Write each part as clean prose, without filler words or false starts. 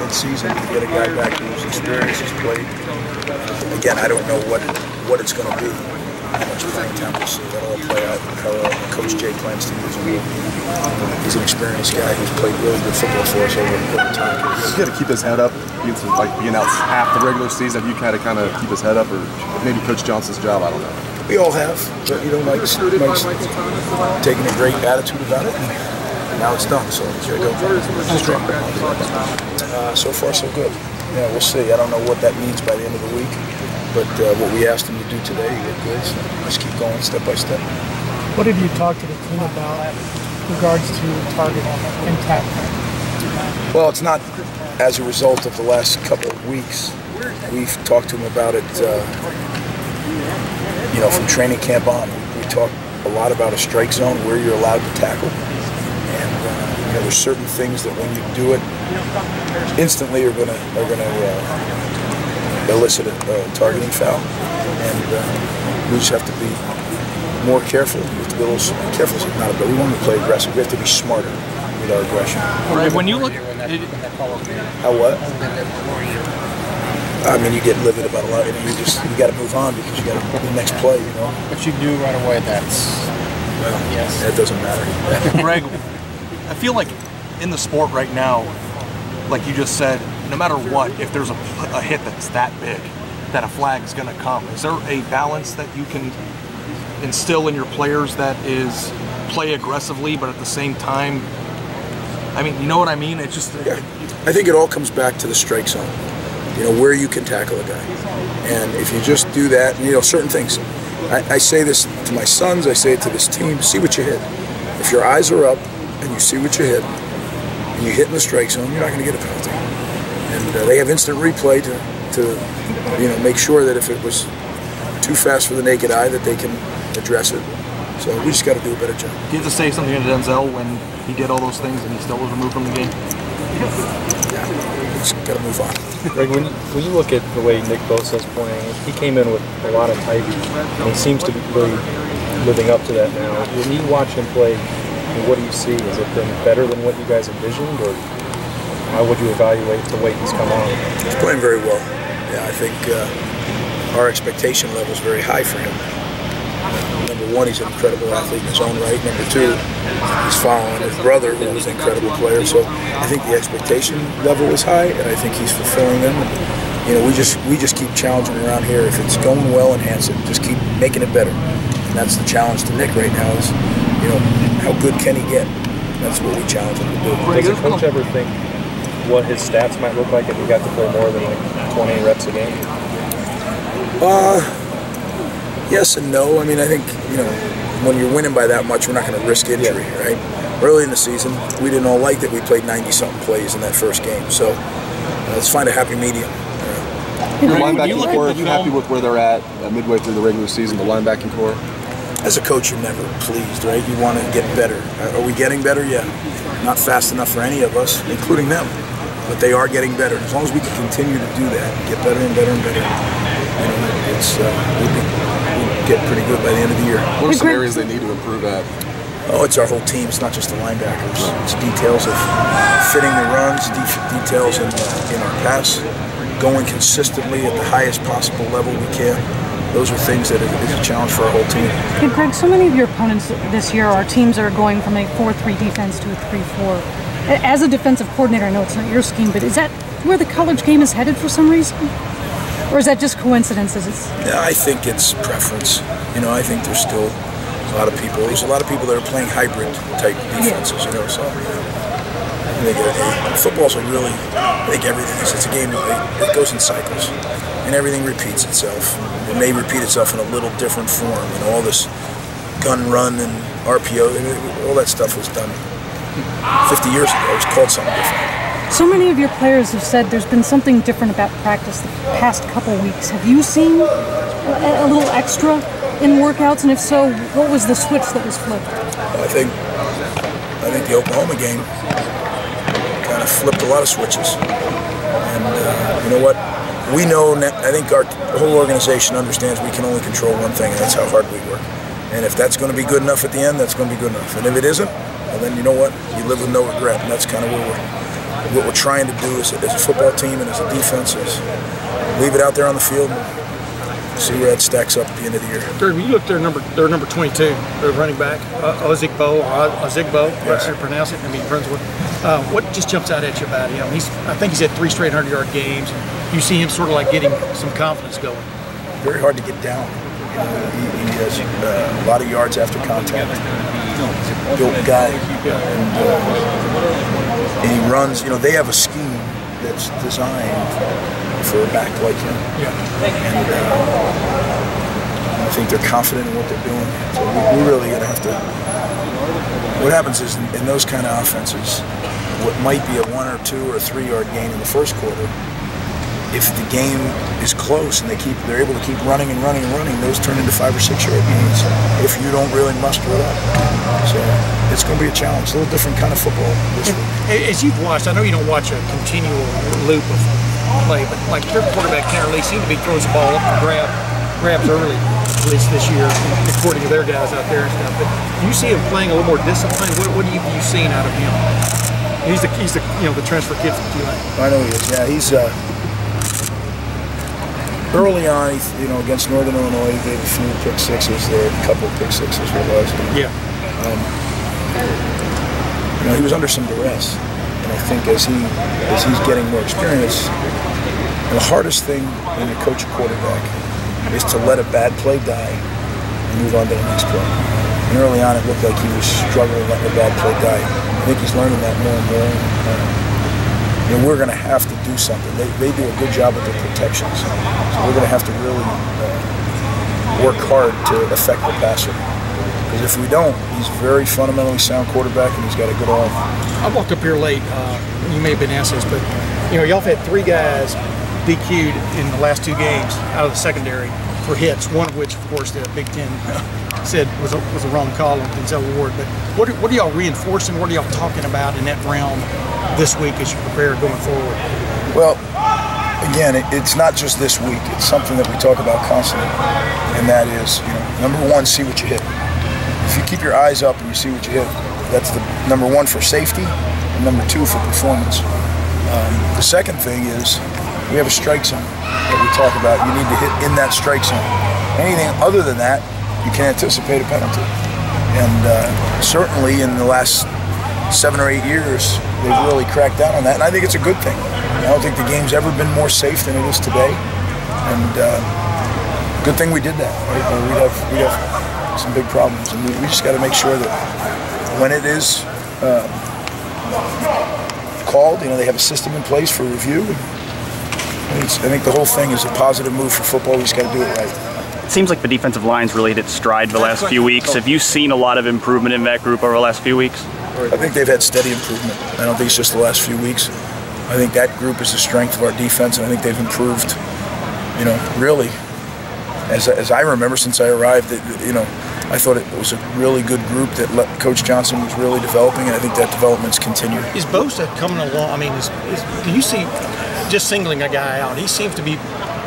one season. You get a guy back who's experienced, who's played. Again, I don't know what it's going to be, how much playing time we'll see. That'll all play out. Coach Jay plans to use him. He's an experienced guy who's played really good football for us over time. He's got to keep his head up. Being out half the regular season, you kind of keep his head up, or maybe Coach Johnson's job. I don't know. We all have, but Mike's taking a great attitude about it. And now it's done, so he's going to go. So far, so good. Yeah, we'll see. I don't know what that means by the end of the week, but what we asked him to do today, he did good. So let's keep going step by step. What have you talked to the team about in regards to targeting and tackling? Well, it's not as a result of the last couple of weeks. We've talked to him about it, from training camp on. We talked a lot about a strike zone, where you're allowed to tackle. And there's certain things that when you do it, instantly are going to elicit a targeting foul. And we just have to be more careful. We have to be a little careful. But we want to play aggressive. We have to be smarter with our aggression. Right, when you look how what? I mean, you get livid about a lot. You got to move on because you got to the next play. But you knew right away yes. That doesn't matter. Greg, I feel like in the sport right now, like you just said, no matter what, if there's a hit that's that big, that a flag is going to come. Is there a balance that you can instill in your players that is play aggressively, but at the same time, I mean, you know what I mean? It's just. Yeah. I think it all comes back to the strike zone. Where you can tackle a guy. And if you just do that, certain things. I say this to my sons, I say it to this team, see what you hit. If your eyes are up and you see what you hit, and you hit in the strike zone, you're not going to get a penalty. And they have instant replay to make sure that if it was too fast for the naked eye, that they can address it. So we just got to do a better job. Do you have to say something to Denzel when he did all those things and he still was removed from the game? Yeah, we just got to move on. Greg, when you look at the way Nick Bosa's playing, he came in with a lot of type, and he seems to be really living up to that now. When you watch him play, what do you see? Has it been better than what you guys envisioned, or how would you evaluate the way he's come on? He's playing very well. Yeah, I think our expectation level is very high for him. Number one, he's an incredible athlete in his own right. Number two, he's following his brother, who was an incredible player. So I think the expectation level is high, and I think he's fulfilling them. And, we just keep challenging around here. If it's going well, enhance it. Just keep making it better. And that's the challenge to Nick right now is, how good can he get? That's what we challenge him to do. Does a coach ever think what his stats might look like if he got to play more than 20 reps a game? Yes and no. I mean, I think, when you're winning by that much, we're not going to risk injury, right? Early in the season, we didn't all like that we played 90-something plays in that first game. So let's find a happy medium. Your linebacking core, are you happy with where they're at midway through the regular season, the linebacking core? As a coach, you're never pleased, right? You want to get better. Are we getting better? Yeah. Not fast enough for any of us, including them. But they are getting better. As long as we can continue to do that, get better and better and better, we'll get pretty good by the end of the year. What are some areas they need to improve at? Oh, it's our whole team. It's not just the linebackers. It's details of fitting the runs, details in our pass, going consistently at the highest possible level we can. Those are things that is a challenge for our whole team. Hey, Greg, so many of your opponents this year are teams that are going from a 4-3 defense to a 3-4. As a defensive coordinator, I know it's not your scheme, but is that where the college game is headed for some reason? Or is that just coincidences? Yeah, I think it's preference. I think there's still a lot of people that are playing hybrid type defenses, so I think football's a really, I think everything is, it's a game that goes in cycles, and everything repeats itself. It may repeat itself in a little different form, all this gun run and RPO, all that stuff was done 50 years ago. It was called something different. So many of your players have said there's been something different about practice the past couple weeks. Have you seen a little extra in workouts? And if so, what was the switch that was flipped? I think the Oklahoma game kind of flipped a lot of switches. And you know what? We know, I think our whole organization understands we can only control one thing, and that's how hard we work. And if that's going to be good enough at the end, that's going to be good enough. And if it isn't, well, then you know what? You live with no regret, and that's kind of where what we're trying to do as a football team and as a defense is leave it out there on the field and see where that stacks up at the end of the year. Greg, when you look at their number 22, their running back, Ozigbo, Yes. I pronounce it. I mean, Brunswick. What just jumps out at you about him? I think he's had 3 straight 100-yard games. You see him sort of like getting some confidence going. Very hard to get down. He has a lot of yards after contact. Built guy, and he runs. They have a scheme that's designed for a back like him, and I think they're confident in what they're doing. So we're really going to have to. What happens is in those kind of offenses, what might be a 1 or 2 or 3 yard gain in the first quarter, if the game is close and they're able to keep running and running and running, those turn into 5 or 6 yard gains if you don't really muster it up. So it's going to be a challenge, a little different kind of football this week. As you've watched, I know you don't watch a continual loop of play, but like their quarterback Tanner Lee seemed to be throws the ball up and grabs early, at least this year, according to their guys out there and stuff. But you see him playing a little more disciplined. What have you seen out of him? He's the transfer kid from Tulane. I know he is. Yeah, he's. Early on, against Northern Illinois, he gave a few pick sixes there, a couple of pick sixes for us. Yeah. He was under some duress, and I think as he's getting more experience, the hardest thing when you coach a quarterback is to let a bad play die and move on to the next play. And early on, it looked like he was struggling letting a bad play die. I think he's learning that more and more. We're going to have to do something. They do a good job with their protections, so we're going to have to really work hard to affect the passer. Because if we don't, he's a very fundamentally sound quarterback, and he's got a good arm. I walked up here late. You may have been asked this, but y'all have had 3 guys DQ'd in the last 2 games out of the secondary for hits. One of which, of course, the Big Ten said was a wrong call on Denzel Ward. But what are y'all reinforcing? What are y'all talking about in that realm this week as you prepare going forward? Well, again, it's not just this week. It's something that we talk about constantly, and that is, number 1, see what you hit. If you keep your eyes up and you see what you hit, that's the number 1 for safety, and number 2 for performance. The second thing is we have a strike zone that we talk about. You need to hit in that strike zone. Anything other than that, you can anticipate a penalty. And certainly in the last 7 or 8 years, they've really cracked down on that, and I think it's a good thing. I don't think the game's ever been more safe than it is today, and good thing we did that. Right? We'd have some big problems, and we just got to make sure that when it is called, they have a system in place for review. I think the whole thing is a positive move for football. We just got to do it right. It seems like the defensive line's really hit stride the last few weeks. Have you seen a lot of improvement in that group over the last few weeks? I think they've had steady improvement. I don't think it's just the last few weeks. I think that group is the strength of our defense, and I think they've improved, really. As I remember since I arrived, I thought it was a really good group that Coach Johnson was really developing, and I think that development's continued. Is Bosa coming along? I mean, do you see, just singling a guy out, he seems to be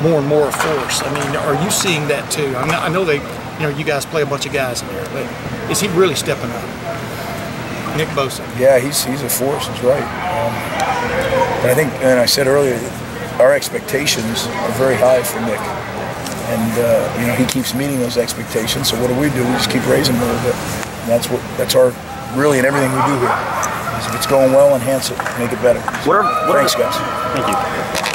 more and more a force. I mean, are you seeing that too? I know you guys play a bunch of guys in there, but is he really stepping up? Nick Bosa. Yeah, he's a force. He's right. But I think, and I said earlier, our expectations are very high for Nick, and he keeps meeting those expectations. So what do? We just keep raising them a little bit. And that's our really in everything we do here. If it's going well, enhance it, make it better. Thanks, guys. Thank you.